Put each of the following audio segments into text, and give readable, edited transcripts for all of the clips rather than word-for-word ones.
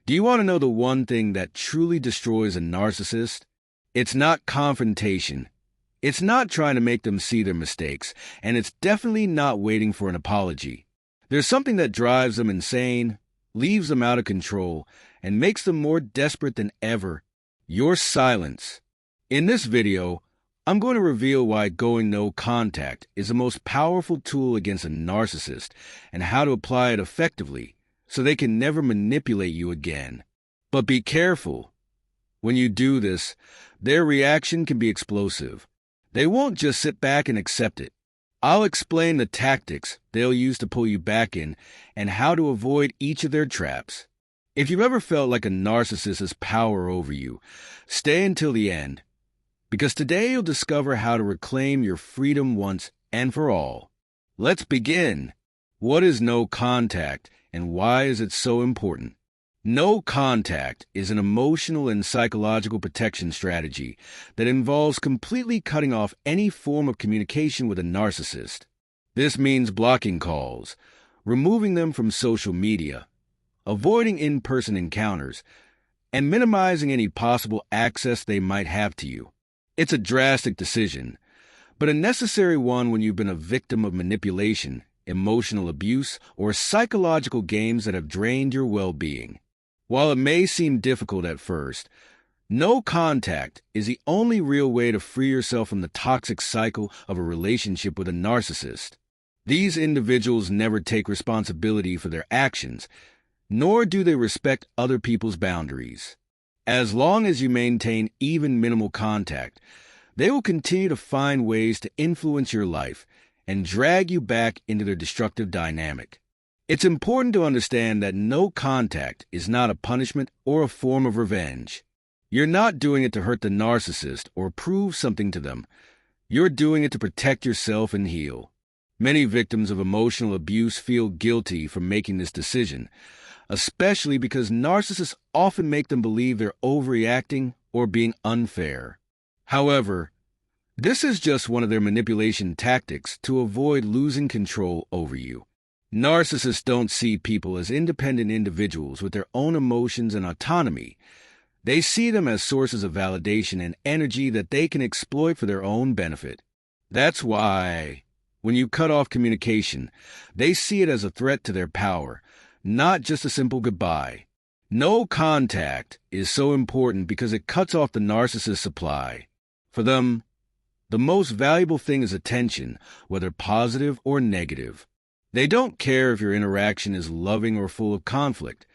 Do you want to know the one thing that truly destroys a narcissist? It's not confrontation. It's not trying to make them see their mistakes, and it's definitely not waiting for an apology. There's something that drives them insane, leaves them out of control, and makes them more desperate than ever. Your silence. In this video, I'm going to reveal why going no contact is the most powerful tool against a narcissist and how to apply it effectively so they can never manipulate you again. But be careful. When you do this, their reaction can be explosive. They won't just sit back and accept it. I'll explain the tactics they'll use to pull you back in and how to avoid each of their traps. If you've ever felt like a narcissist has power over you, stay until the end, because today you'll discover how to reclaim your freedom once and for all. Let's begin. What is no contact, and why is it so important? No contact is an emotional and psychological protection strategy that involves completely cutting off any form of communication with a narcissist. This means blocking calls, removing them from social media, avoiding in-person encounters, and minimizing any possible access they might have to you. It's a drastic decision, but a necessary one when you've been a victim of manipulation, emotional abuse, or psychological games that have drained your well-being. While it may seem difficult at first, no contact is the only real way to free yourself from the toxic cycle of a relationship with a narcissist. These individuals never take responsibility for their actions, nor do they respect other people's boundaries. As long as you maintain even minimal contact, they will continue to find ways to influence your life and drag you back into their destructive dynamic. It's important to understand that no contact is not a punishment or a form of revenge. You're not doing it to hurt the narcissist or prove something to them. You're doing it to protect yourself and heal. Many victims of emotional abuse feel guilty for making this decision, especially because narcissists often make them believe they're overreacting or being unfair. However, this is just one of their manipulation tactics to avoid losing control over you. Narcissists don't see people as independent individuals with their own emotions and autonomy. They see them as sources of validation and energy that they can exploit for their own benefit. That's why, when you cut off communication, they see it as a threat to their power, not just a simple goodbye. No contact is so important because it cuts off the narcissist's supply. For them, the most valuable thing is attention, whether positive or negative. They don't care if your interaction is loving or full of conflict.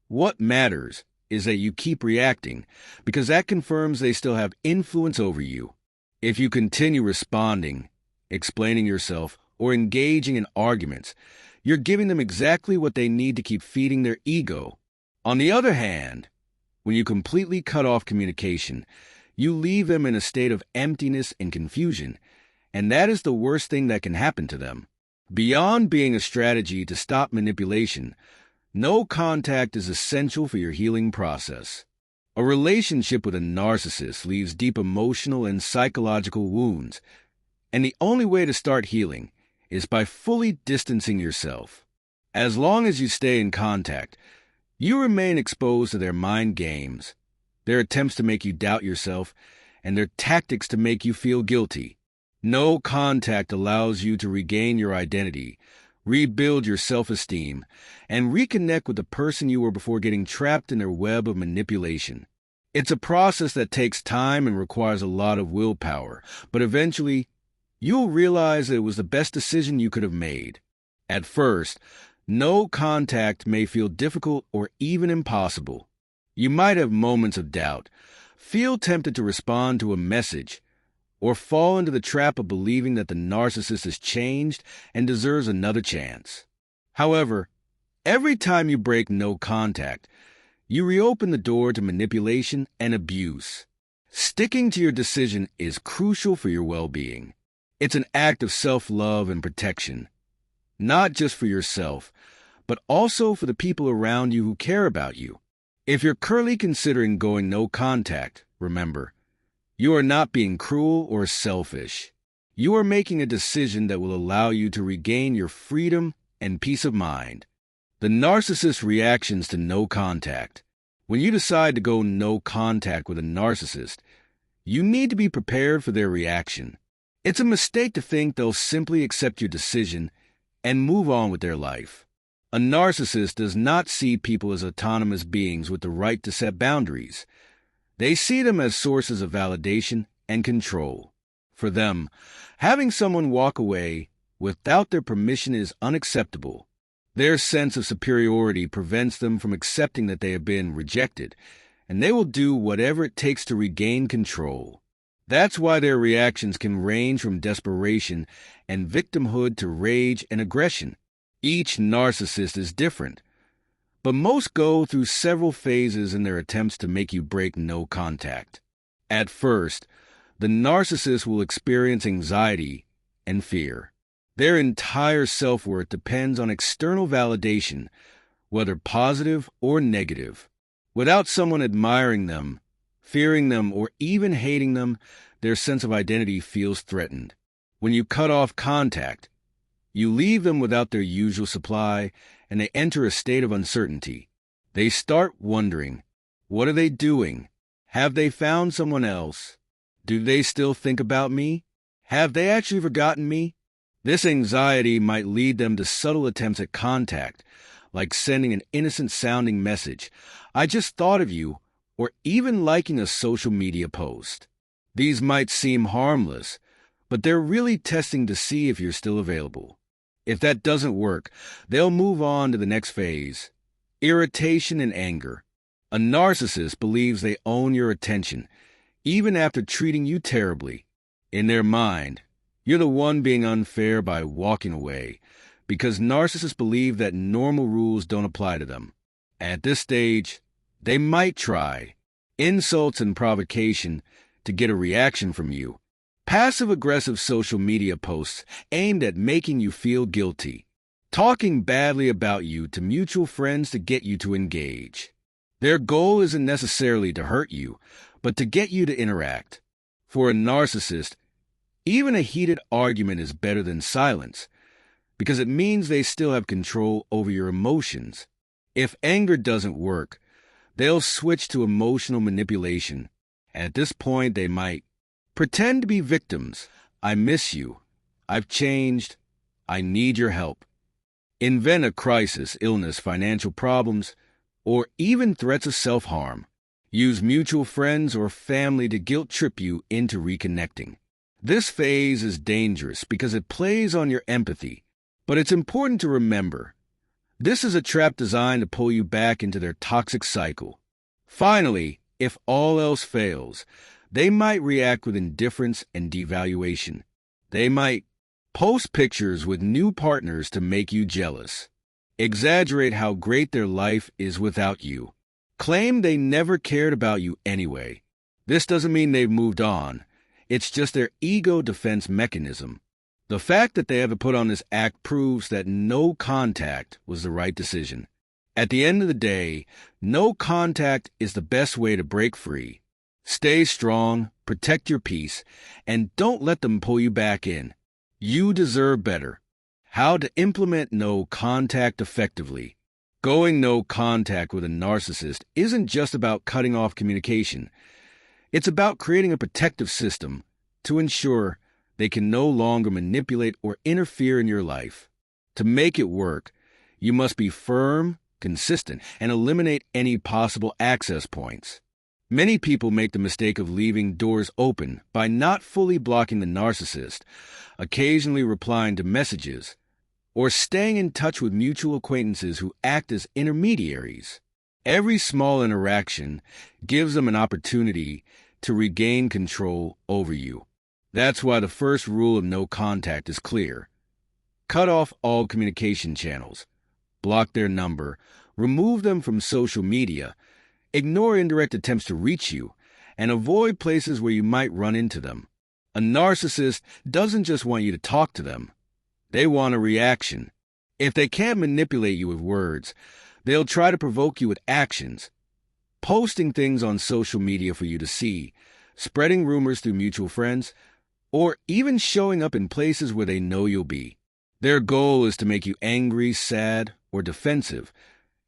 What matters is that you keep reacting, because that confirms they still have influence over you. If you continue responding, explaining yourself, or engaging in arguments, you're giving them exactly what they need to keep feeding their ego. On the other hand, when you completely cut off communication, you leave them in a state of emptiness and confusion, and that is the worst thing that can happen to them. Beyond being a strategy to stop manipulation, no contact is essential for your healing process. A relationship with a narcissist leaves deep emotional and psychological wounds, and the only way to start healing is by fully distancing yourself. As long as you stay in contact, you remain exposed to their mind games, their attempts to make you doubt yourself, and their tactics to make you feel guilty. No contact allows you to regain your identity, rebuild your self-esteem, and reconnect with the person you were before getting trapped in their web of manipulation. It's a process that takes time and requires a lot of willpower, but eventually, you'll realize that it was the best decision you could have made. At first, no contact may feel difficult or even impossible. You might have moments of doubt, feel tempted to respond to a message, or fall into the trap of believing that the narcissist has changed and deserves another chance. However, every time you break no contact, you reopen the door to manipulation and abuse. Sticking to your decision is crucial for your well-being. It's an act of self-love and protection, not just for yourself, but also for the people around you who care about you. If you're currently considering going no contact, remember, you are not being cruel or selfish. You are making a decision that will allow you to regain your freedom and peace of mind. The narcissist's reactions to no contact. When you decide to go no contact with a narcissist, you need to be prepared for their reaction. It's a mistake to think they'll simply accept your decision and move on with their life. A narcissist does not see people as autonomous beings with the right to set boundaries. They see them as sources of validation and control. For them, having someone walk away without their permission is unacceptable. Their sense of superiority prevents them from accepting that they have been rejected, and they will do whatever it takes to regain control. That's why their reactions can range from desperation and victimhood to rage and aggression. Each narcissist is different, but most go through several phases in their attempts to make you break no contact. At first, the narcissist will experience anxiety and fear. Their entire self-worth depends on external validation, whether positive or negative. Without someone admiring them, fearing them, or even hating them, their sense of identity feels threatened. When you cut off contact, you leave them without their usual supply, and they enter a state of uncertainty. They start wondering, what are they doing? Have they found someone else? Do they still think about me? Have they actually forgotten me? This anxiety might lead them to subtle attempts at contact, like sending an innocent-sounding message, "I just thought of you," or even liking a social media post. These might seem harmless, but they're really testing to see if you're still available. If that doesn't work, they'll move on to the next phase: irritation and anger. A narcissist believes they own your attention, even after treating you terribly. In their mind, you're the one being unfair by walking away, because narcissists believe that normal rules don't apply to them. At this stage, they might try insults and provocation to get a reaction from you. Passive-aggressive social media posts aimed at making you feel guilty. Talking badly about you to mutual friends to get you to engage. Their goal isn't necessarily to hurt you, but to get you to interact. For a narcissist, even a heated argument is better than silence, because it means they still have control over your emotions. If anger doesn't work, they'll switch to emotional manipulation. At this point, they might pretend to be victims. "I miss you. I've changed. I need your help." Invent a crisis, illness, financial problems, or even threats of self-harm. Use mutual friends or family to guilt-trip you into reconnecting. This phase is dangerous because it plays on your empathy, but it's important to remember, this is a trap designed to pull you back into their toxic cycle. Finally, if all else fails, they might react with indifference and devaluation. They might post pictures with new partners to make you jealous. Exaggerate how great their life is without you. Claim they never cared about you anyway. This doesn't mean they've moved on. It's just their ego defense mechanism. The fact that they ever put on this act proves that no contact was the right decision. At the end of the day, no contact is the best way to break free. Stay strong, protect your peace, and don't let them pull you back in. You deserve better. How to implement no contact effectively. Going no contact with a narcissist isn't just about cutting off communication. It's about creating a protective system to ensure they can no longer manipulate or interfere in your life. To make it work, you must be firm, consistent, and eliminate any possible access points. Many people make the mistake of leaving doors open by not fully blocking the narcissist, occasionally replying to messages, or staying in touch with mutual acquaintances who act as intermediaries. Every small interaction gives them an opportunity to regain control over you. That's why the first rule of no contact is clear. Cut off all communication channels, block their number, remove them from social media, ignore indirect attempts to reach you, and avoid places where you might run into them. A narcissist doesn't just want you to talk to them. They want a reaction. If they can't manipulate you with words, they'll try to provoke you with actions. Posting things on social media for you to see, spreading rumors through mutual friends, or even showing up in places where they know you'll be. Their goal is to make you angry, sad, or defensive,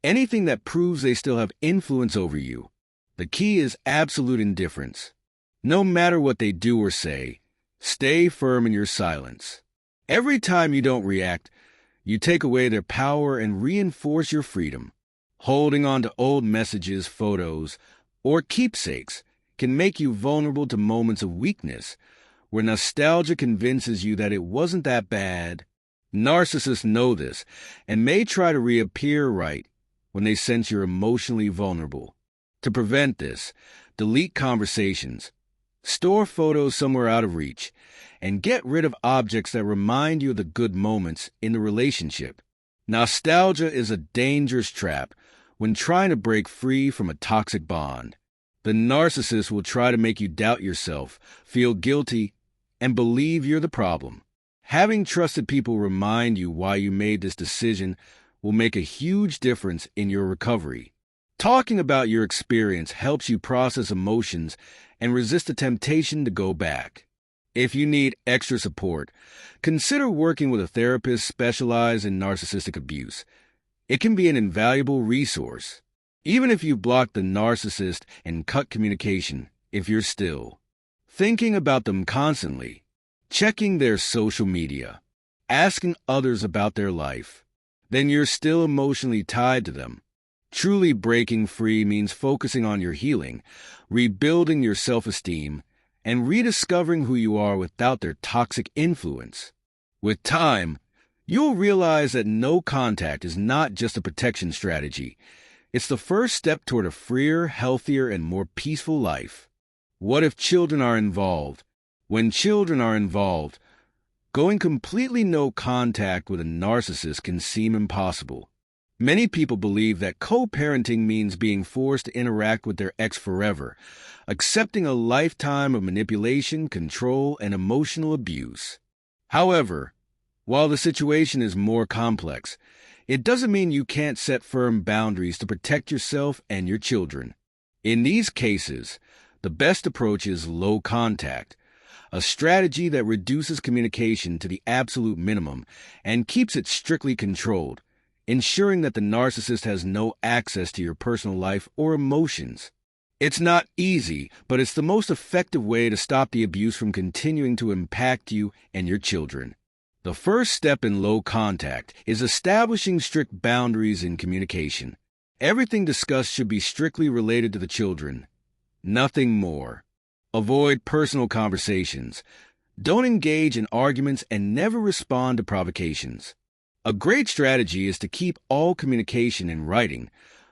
anything that proves they still have influence over you. The key is absolute indifference. No matter what they do or say, stay firm in your silence. Every time you don't react, you take away their power and reinforce your freedom. Holding on to old messages, photos, or keepsakes can make you vulnerable to moments of weakness, where nostalgia convinces you that it wasn't that bad. Narcissists know this and may try to reappear right when they sense you're emotionally vulnerable. To prevent this, delete conversations, store photos somewhere out of reach, and get rid of objects that remind you of the good moments in the relationship. Nostalgia is a dangerous trap when trying to break free from a toxic bond. The narcissist will try to make you doubt yourself, feel guilty, and believe you're the problem. Having trusted people remind you why you made this decision will make a huge difference in your recovery. Talking about your experience helps you process emotions and resist the temptation to go back. If you need extra support, consider working with a therapist specialized in narcissistic abuse. It can be an invaluable resource. Even if you block the narcissist and cut communication, if you're still thinking about them constantly, checking their social media, asking others about their life, then you're still emotionally tied to them. Truly breaking free means focusing on your healing, rebuilding your self-esteem, and rediscovering who you are without their toxic influence. With time, you'll realize that no contact is not just a protection strategy. It's the first step toward a freer, healthier, and more peaceful life. What if children are involved? When children are involved, going completely no contact with a narcissist can seem impossible. Many people believe that co-parenting means being forced to interact with their ex forever, accepting a lifetime of manipulation, control, and emotional abuse. However, while the situation is more complex, it doesn't mean you can't set firm boundaries to protect yourself and your children. In these cases, the best approach is low contact, a strategy that reduces communication to the absolute minimum and keeps it strictly controlled, ensuring that the narcissist has no access to your personal life or emotions. It's not easy, but it's the most effective way to stop the abuse from continuing to impact you and your children. The first step in low contact is establishing strict boundaries in communication. Everything discussed should be strictly related to the children, nothing more. Avoid personal conversations. Don't engage in arguments and never respond to provocations. A great strategy is to keep all communication in writing,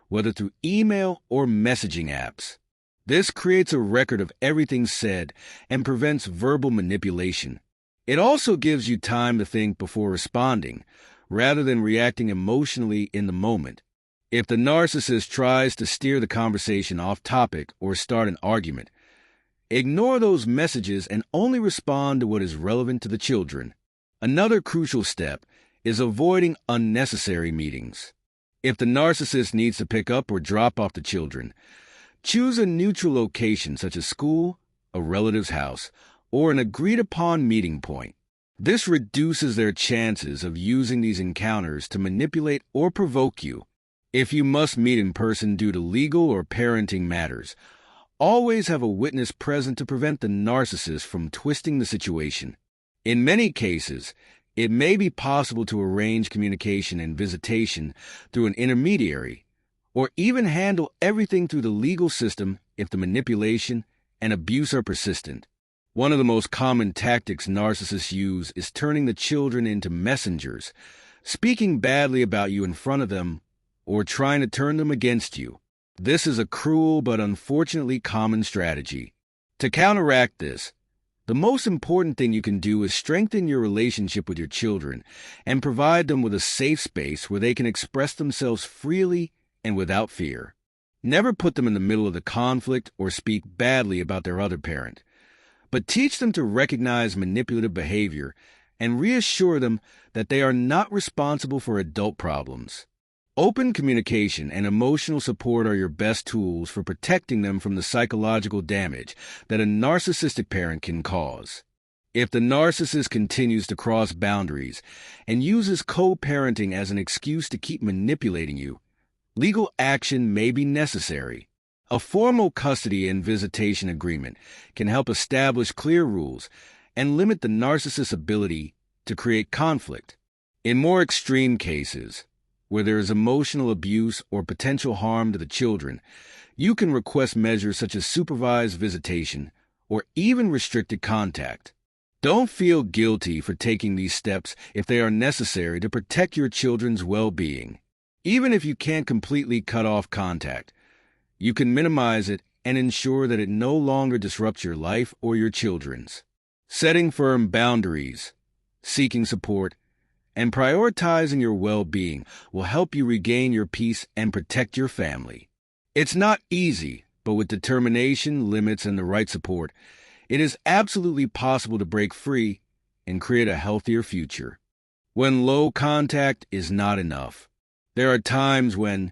whether through email or messaging apps. This creates a record of everything said and prevents verbal manipulation. It also gives you time to think before responding, rather than reacting emotionally in the moment. If the narcissist tries to steer the conversation off topic or start an argument, ignore those messages and only respond to what is relevant to the children. Another crucial step is avoiding unnecessary meetings. If the narcissist needs to pick up or drop off the children, choose a neutral location such as school, a relative's house, or an agreed-upon meeting point. This reduces their chances of using these encounters to manipulate or provoke you. If you must meet in person due to legal or parenting matters, always have a witness present to prevent the narcissist from twisting the situation. In many cases, it may be possible to arrange communication and visitation through an intermediary, or even handle everything through the legal system if the manipulation and abuse are persistent. One of the most common tactics narcissists use is turning the children into messengers, speaking badly about you in front of them, or trying to turn them against you. This is a cruel but unfortunately common strategy. To counteract this, the most important thing you can do is strengthen your relationship with your children and provide them with a safe space where they can express themselves freely and without fear. Never put them in the middle of the conflict or speak badly about their other parent, but teach them to recognize manipulative behavior and reassure them that they are not responsible for adult problems. Open communication and emotional support are your best tools for protecting them from the psychological damage that a narcissistic parent can cause. If the narcissist continues to cross boundaries and uses co-parenting as an excuse to keep manipulating you, legal action may be necessary. A formal custody and visitation agreement can help establish clear rules and limit the narcissist's ability to create conflict. In more extreme cases, where there is emotional abuse or potential harm to the children, you can request measures such as supervised visitation or even restricted contact. Don't feel guilty for taking these steps if they are necessary to protect your children's well-being. Even if you can't completely cut off contact, you can minimize it and ensure that it no longer disrupts your life or your children's. Setting firm boundaries, seeking support, and prioritizing your well-being will help you regain your peace and protect your family. It's not easy, but with determination, limits, and the right support, it is absolutely possible to break free and create a healthier future. When low contact is not enough, there are times when,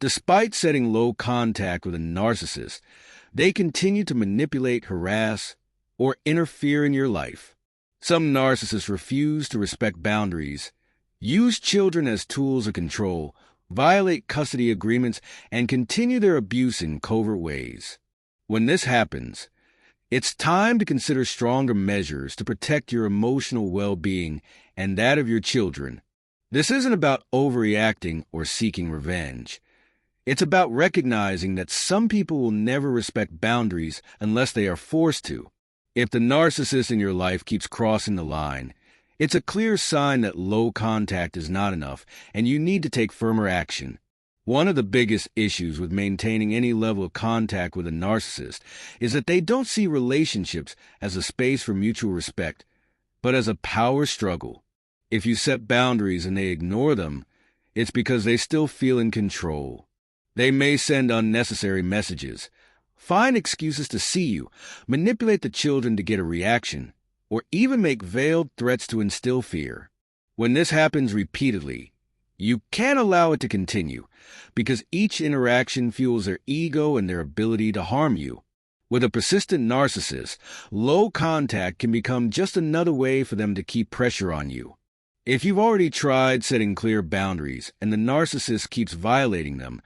despite setting low contact with a narcissist, they continue to manipulate, harass, or interfere in your life. Some narcissists refuse to respect boundaries, use children as tools of control, violate custody agreements, and continue their abuse in covert ways. When this happens, it's time to consider stronger measures to protect your emotional well-being and that of your children. This isn't about overreacting or seeking revenge. It's about recognizing that some people will never respect boundaries unless they are forced to. If the narcissist in your life keeps crossing the line, it's a clear sign that low contact is not enough and you need to take firmer action. One of the biggest issues with maintaining any level of contact with a narcissist is that they don't see relationships as a space for mutual respect, but as a power struggle. If you set boundaries and they ignore them, it's because they still feel in control. They may send unnecessary messages, find excuses to see you, manipulate the children to get a reaction, or even make veiled threats to instill fear. When this happens repeatedly, you can't allow it to continue, because each interaction fuels their ego and their ability to harm you. With a persistent narcissist, low contact can become just another way for them to keep pressure on you. If you've already tried setting clear boundaries and the narcissist keeps violating them,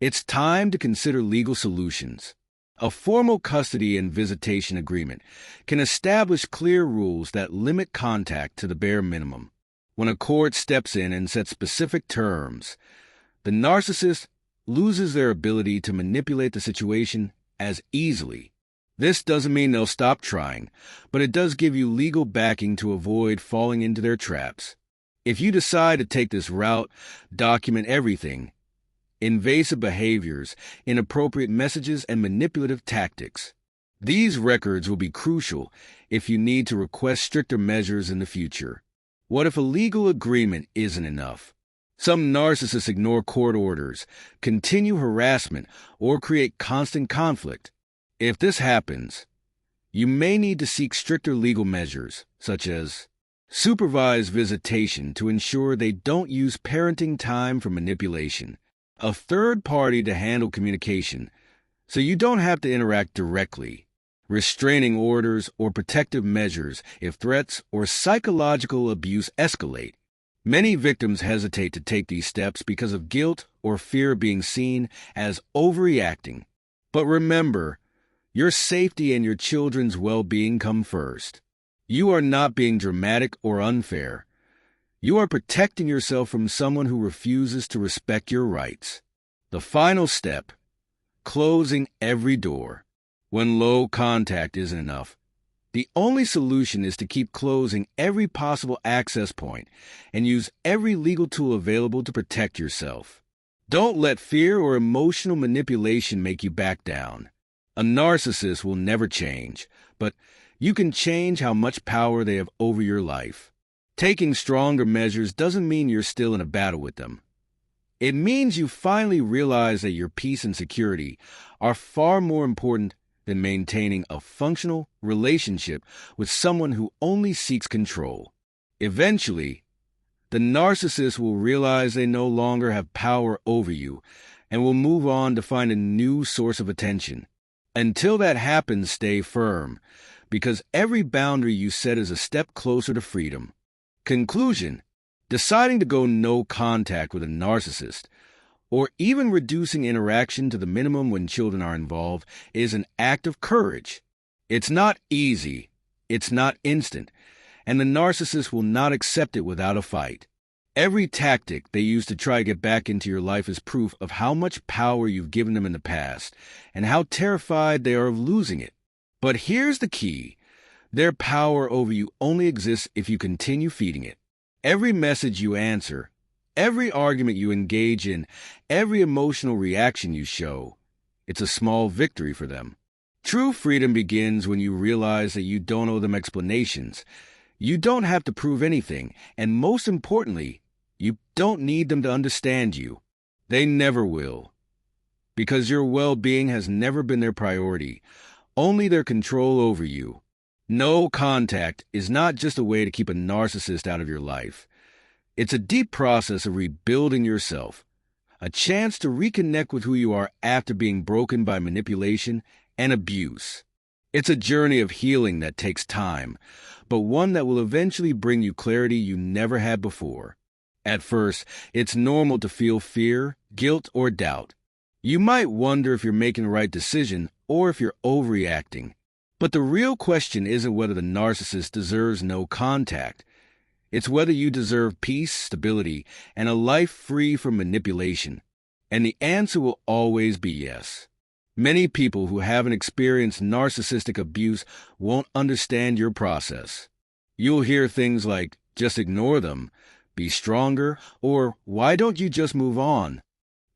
it's time to consider legal solutions. A formal custody and visitation agreement can establish clear rules that limit contact to the bare minimum. When a court steps in and sets specific terms, the narcissist loses their ability to manipulate the situation as easily. This doesn't mean they'll stop trying, but it does give you legal backing to avoid falling into their traps. If you decide to take this route, document everything: invasive behaviors, inappropriate messages, and manipulative tactics. These records will be crucial if you need to request stricter measures in the future. What if a legal agreement isn't enough? Some narcissists ignore court orders, continue harassment, or create constant conflict. If this happens, you may need to seek stricter legal measures, such as supervised visitation to ensure they don't use parenting time for manipulation, a third party to handle communication so you don't have to interact directly, restraining orders or protective measures if threats or psychological abuse escalate. Many victims hesitate to take these steps because of guilt or fear of being seen as overreacting. But remember, your safety and your children's well-being come first. You are not being dramatic or unfair. You are protecting yourself from someone who refuses to respect your rights. The final step: closing every door. When low contact isn't enough, the only solution is to keep closing every possible access point and use every legal tool available to protect yourself. Don't let fear or emotional manipulation make you back down. A narcissist will never change, but you can change how much power they have over your life. Taking stronger measures doesn't mean you're still in a battle with them. It means you finally realize that your peace and security are far more important than maintaining a functional relationship with someone who only seeks control. Eventually, the narcissist will realize they no longer have power over you and will move on to find a new source of attention. Until that happens, stay firm, because every boundary you set is a step closer to freedom. Conclusion: deciding to go no contact with a narcissist or even reducing interaction to the minimum when children are involved is an act of courage. It's not easy, it's not instant, and the narcissist will not accept it without a fight. Every tactic they use to try to get back into your life is proof of how much power you've given them in the past and how terrified they are of losing it. But here's the key. Their power over you only exists if you continue feeding it. Every message you answer, every argument you engage in, every emotional reaction you show, it's a small victory for them. True freedom begins when you realize that you don't owe them explanations. You don't have to prove anything, and most importantly, you don't need them to understand you. They never will. Because your well-being has never been their priority, only their control over you. No contact is not just a way to keep a narcissist out of your life. It's a deep process of rebuilding yourself, a chance to reconnect with who you are after being broken by manipulation and abuse. It's a journey of healing that takes time, but one that will eventually bring you clarity you never had before. At first, it's normal to feel fear, guilt, or doubt. You might wonder if you're making the right decision or if you're overreacting. But the real question isn't whether the narcissist deserves no contact. It's whether you deserve peace, stability, and a life free from manipulation. And the answer will always be yes. Many people who haven't experienced narcissistic abuse won't understand your process. You'll hear things like, just ignore them, be stronger, or why don't you just move on?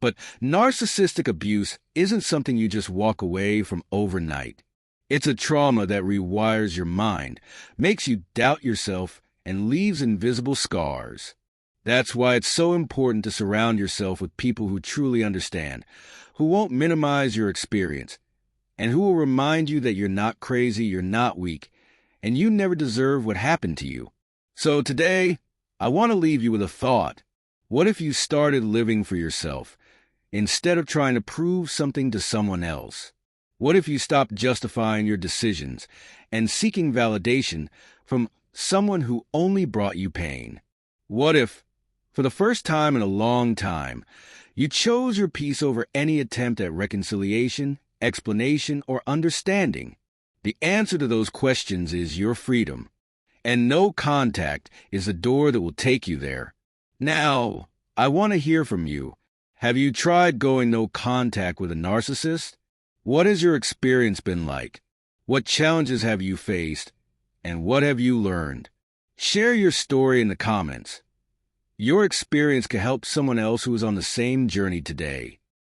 But narcissistic abuse isn't something you just walk away from overnight. It's a trauma that rewires your mind, makes you doubt yourself, and leaves invisible scars. That's why it's so important to surround yourself with people who truly understand, who won't minimize your experience, and who will remind you that you're not crazy, you're not weak, and you never deserve what happened to you. So today, I want to leave you with a thought. What if you started living for yourself, instead of trying to prove something to someone else? What if you stopped justifying your decisions and seeking validation from someone who only brought you pain? What if, for the first time in a long time, you chose your peace over any attempt at reconciliation, explanation, or understanding? The answer to those questions is your freedom, and no contact is the door that will take you there. Now, I want to hear from you. Have you tried going no contact with a narcissist? What has your experience been like? What challenges have you faced? And what have you learned? Share your story in the comments. Your experience could help someone else who is on the same journey today.